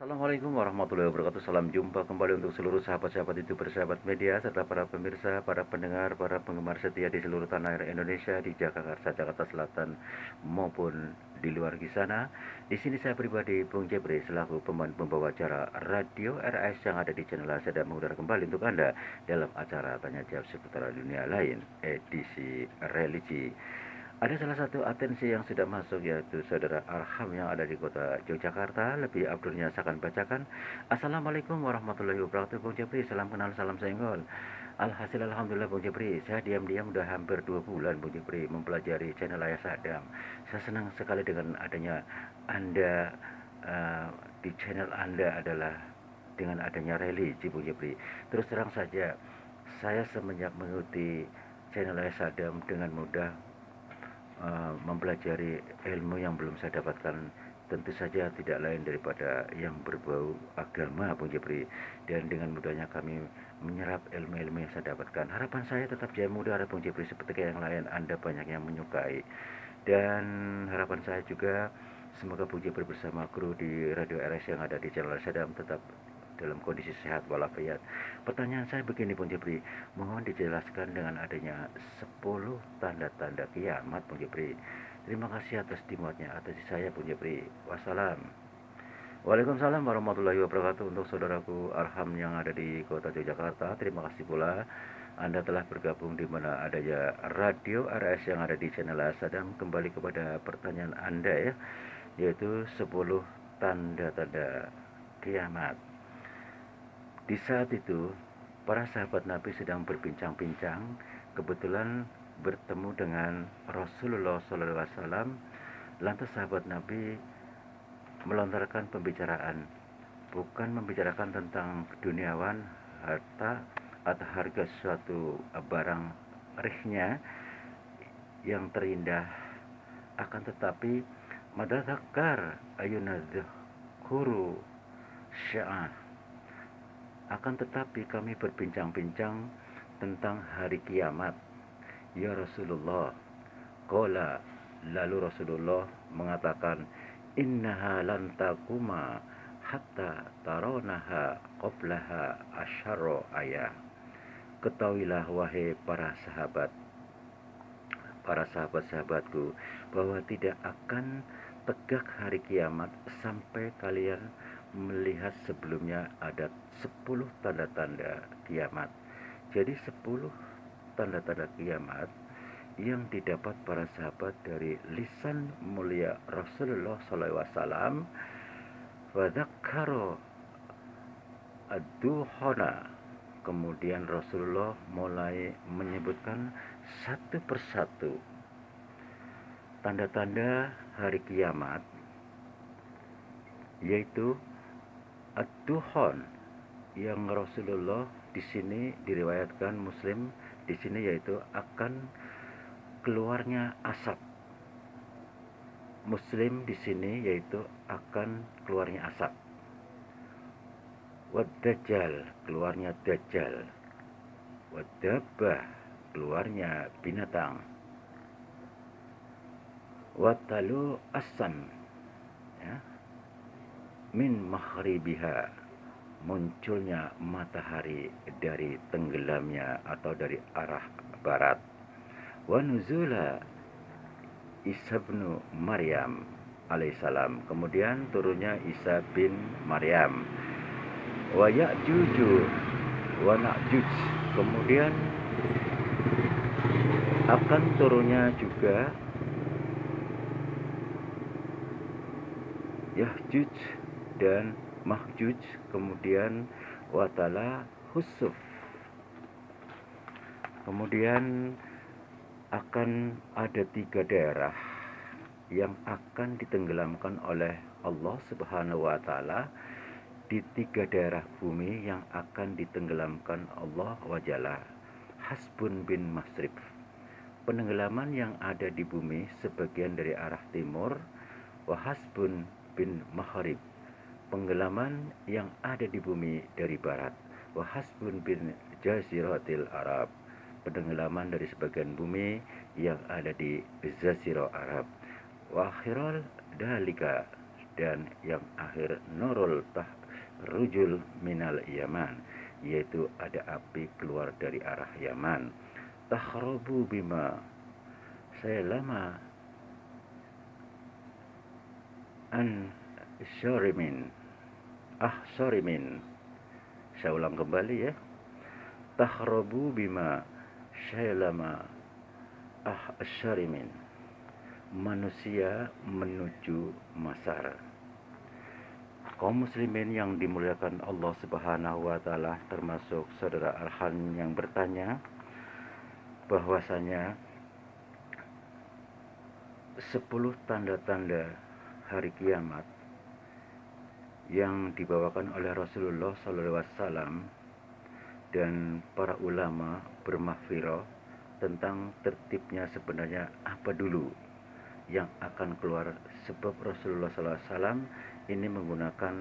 Assalamualaikum warahmatullahi wabarakatuh. Salam jumpa kembali untuk seluruh sahabat-sahabat YouTuber, sahabat media, serta para pemirsa, para pendengar, para penggemar setia di seluruh tanah air Indonesia, di Jakarta, Jakarta Selatan, maupun di luar di sana. Di sini saya pribadi, Bung Jepri, selaku pembawa acara Radio RS yang ada di channel sedang mengudara kembali untuk Anda dalam acara Tanya Jawab seputar dunia lain, edisi religi. Ada salah satu atensi yang sudah masuk, yaitu saudara Arham yang ada di kota Yogyakarta. Lebih abdurnya saya akan bacakan. Assalamualaikum warahmatullahi wabarakatuh, Bung Jepri. Salam kenal, salam senggol. Alhasil alhamdulillah, Bung Jepri, saya diam-diam udah hampir 2 bulan, Bung Jepri, mempelajari channel Ayah Sadam. Saya senang sekali dengan adanya Anda, di channel Anda adalah dengan adanya religi, Bung Jepri. Terus terang saja, saya semenjak mengikuti channel Ayah Sadam dengan mudah mempelajari ilmu yang belum saya dapatkan, tentu saja tidak lain daripada yang berbau agama, Bung Jepri. Dan dengan mudahnya kami menyerap ilmu-ilmu yang saya dapatkan. Harapan saya tetap jaya muda, Bung Jepri, seperti yang lain Anda banyak yang menyukai. Dan harapan saya juga semoga Bung Jepri bersama kru di Radio RS yang ada di channel Sadam tetap dalam kondisi sehat walafiat. Pertanyaan saya begini, Bung Jepri, mohon dijelaskan dengan adanya 10 tanda-tanda kiamat, Bung Jepri. Terima kasih atas dimuatnya. Atas saya, Bung Jepri. Wassalam. Waalaikumsalam warahmatullahi wabarakatuh. Untuk saudaraku Arham yang ada di kota Yogyakarta, terima kasih pula Anda telah bergabung di mana adanya Radio RS yang ada di channel Sadam. Kembali kepada pertanyaan Anda ya, yaitu 10 tanda-tanda kiamat. Di saat itu, para sahabat Nabi sedang berbincang-bincang, kebetulan bertemu dengan Rasulullah SAW. Lantas sahabat Nabi melontarkan pembicaraan, bukan membicarakan tentang duniawan, harta, atau harga suatu barang rihnya yang terindah, akan tetapi madadzakar ayunadzkuru sya'ah. Akan tetapi kami berbincang-bincang tentang hari kiamat, ya Rasulullah. Qala, lalu Rasulullah mengatakan, innaha lan taquma hatta taronaha qablaha asyarra ayah. Ketahuilah wahai para sahabat-sahabatku, bahwa tidak akan tegak hari kiamat sampai kalian melihat sebelumnya ada 10 tanda-tanda kiamat. Jadi 10 tanda-tanda kiamat yang didapat para sahabat dari lisan mulia Rasulullah SAW. Wadzakkaro ad-duhana. Kemudian Rasulullah mulai menyebutkan satu persatu tanda-tanda hari kiamat, yaitu ad-duhon, yang Rasulullah di sini diriwayatkan Muslim di sini, yaitu akan keluarnya asap. Muslim di sini yaitu akan keluarnya asap. Wad-dajjal, keluarnya dajjal. Wad-dabbah, keluarnya binatang. Watalu asam, ya, min maghribiha, munculnya matahari dari tenggelamnya atau dari arah barat. Wa nuzula Isa bin Maryam alaihissalam, kemudian turunnya Isa bin Maryam. Wa ya'juju wa na'juj, kemudian akan turunnya juga Ya'juj dan Ma'juj, kemudian watala husuf, kemudian akan ada 3 daerah yang akan ditenggelamkan oleh Allah Subhanahu wa Ta'ala. Di 3 daerah bumi yang akan ditenggelamkan Allah wajalla. Hasbun bin Masrib, penenggelaman yang ada di bumi sebagian dari arah timur. Wahasbun bin Maghrib, penenggelaman yang ada di bumi dari barat. Wahasbun bin Jaziratil Arab, penenggelaman dari sebagian bumi yang ada di Jazirah Arab. Wa akhiral dalika, dan yang akhir nurul tahrujul minal Yaman, yaitu ada api keluar dari arah Yaman. Takhrabu bima selama an syarimin syarimin. Saya ulang kembali ya. Takhrabu bima selama syarimin. Manusia menuju masar. Kaum muslimin yang dimuliakan Allah Subhanahu wa taala, termasuk saudara Arhan yang bertanya bahwasanya 10 tanda-tanda hari kiamat yang dibawakan oleh Rasulullah SAW dan para ulama bermahfirah tentang tertibnya sebenarnya apa dulu yang akan keluar, sebab Rasulullah SAW ini menggunakan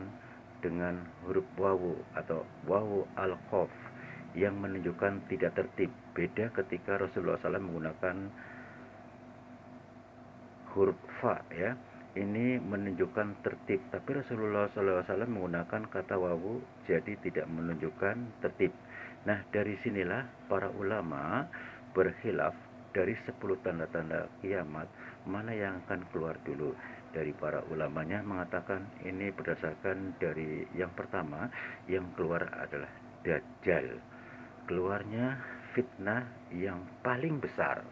dengan huruf wawu atau wawu al-khaf yang menunjukkan tidak tertib. Beda ketika Rasulullah SAW menggunakan huruf fa ya, ini menunjukkan tertib, tapi Rasulullah SAW menggunakan kata wawu, jadi tidak menunjukkan tertib. Nah, dari sinilah para ulama berkhilaf dari 10 tanda-tanda kiamat mana yang akan keluar dulu. Dari para ulamanya mengatakan ini berdasarkan dari yang pertama, yang keluar adalah Dajjal. Keluarnya fitnah yang paling besar.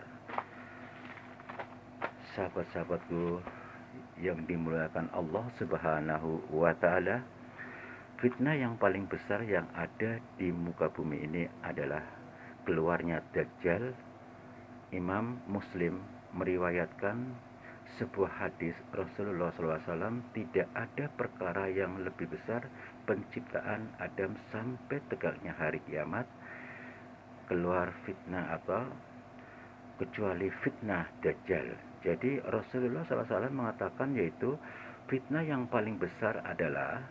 Sahabat-sahabatku yang dimuliakan Allah Subhanahu wa taala, fitnah yang paling besar yang ada di muka bumi ini adalah keluarnya Dajjal. Imam Muslim meriwayatkan sebuah hadis Rasulullah SAW, tidak ada perkara yang lebih besar penciptaan Adam sampai tegaknya hari kiamat keluar fitnah apa kecuali fitnah Dajjal. Jadi Rasulullah SAW mengatakan yaitu fitnah yang paling besar adalah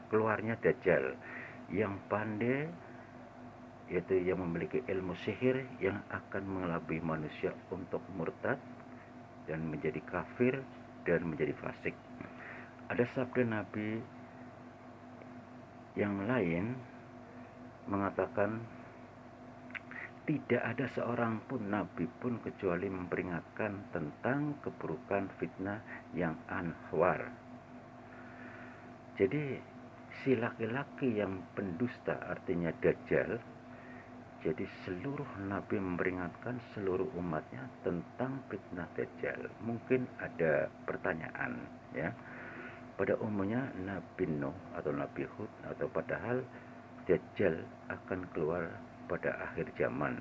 keluarnya Dajjal yang pandai, yaitu yang memiliki ilmu sihir yang akan mengelabui manusia untuk murtad dan menjadi kafir dan menjadi fasik. Ada sabda Nabi yang lain mengatakan tidak ada seorang pun nabi pun kecuali memperingatkan tentang keburukan fitnah yang anwar. Jadi si laki-laki yang pendusta artinya Dajjal, jadi seluruh nabi memperingatkan seluruh umatnya tentang fitnah Dajjal. Mungkin ada pertanyaan ya, pada umumnya Nabi Nuh atau Nabi Hud atau padahal Dajjal akan keluar pada akhir zaman.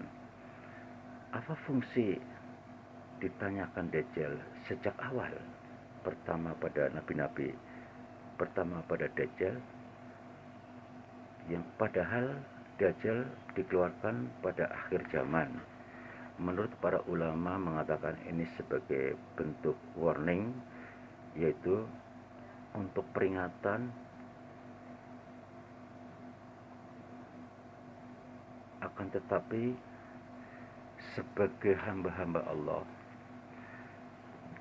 Apa fungsi ditanyakan Dajjal sejak awal? Pertama pada nabi-nabi, pertama pada Dajjal, yang padahal Dajjal dikeluarkan pada akhir zaman. Menurut para ulama mengatakan ini sebagai bentuk warning, yaitu untuk peringatan akan tetapi sebagai hamba-hamba Allah.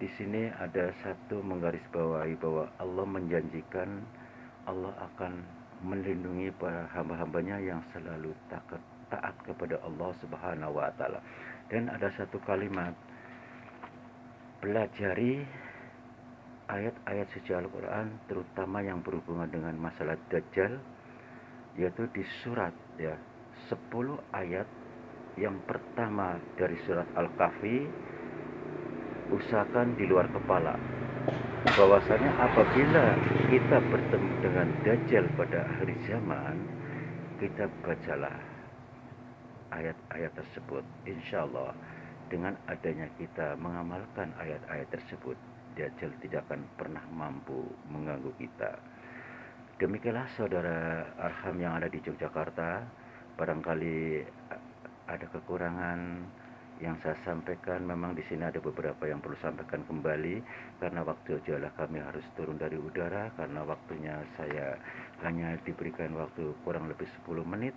Di sini ada satu menggarisbawahi bahwa Allah menjanjikan Allah akan melindungi para hamba-hambanya yang selalu taat kepada Allah Subhanahu wa taala. Dan ada satu kalimat, pelajari ayat-ayat suci Al-Qur'an terutama yang berhubungan dengan masalah Dajjal, yaitu di surat ya 10 ayat. Yang pertama dari surat Al-Kahfi, usahakan di luar kepala bahwasanya apabila kita bertemu dengan Dajjal pada akhir zaman, kita bacalah ayat-ayat tersebut. Insya Allah dengan adanya kita mengamalkan ayat-ayat tersebut, Dajjal tidak akan pernah mampu mengganggu kita. Demikianlah saudara Arham yang ada di Yogyakarta. Barangkali ada kekurangan yang saya sampaikan, memang di sini ada beberapa yang perlu sampaikan kembali karena waktu adalah kami harus turun dari udara, karena waktunya saya hanya diberikan waktu kurang lebih 10 menit,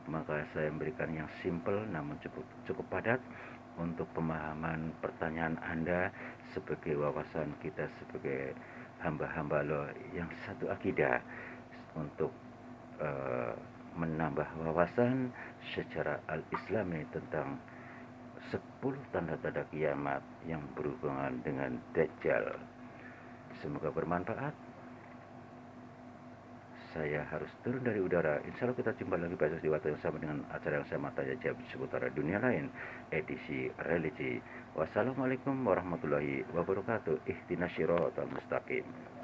maka saya memberikan yang simple namun cukup padat untuk pemahaman pertanyaan Anda sebagai wawasan kita sebagai hamba-hamba Allah yang satu akidah untuk menambah wawasan secara al-islami tentang 10 tanda-tanda kiamat yang berhubungan dengan Dajjal. Semoga bermanfaat. Saya harus turun dari udara. Insya Allah kita jumpa lagi besok di waktu yang sama dengan acara yang sama, tanya jawab seputar dunia lain, edisi religi. Wassalamualaikum warahmatullahi wabarakatuh. Ihdinas syiratal mustaqim.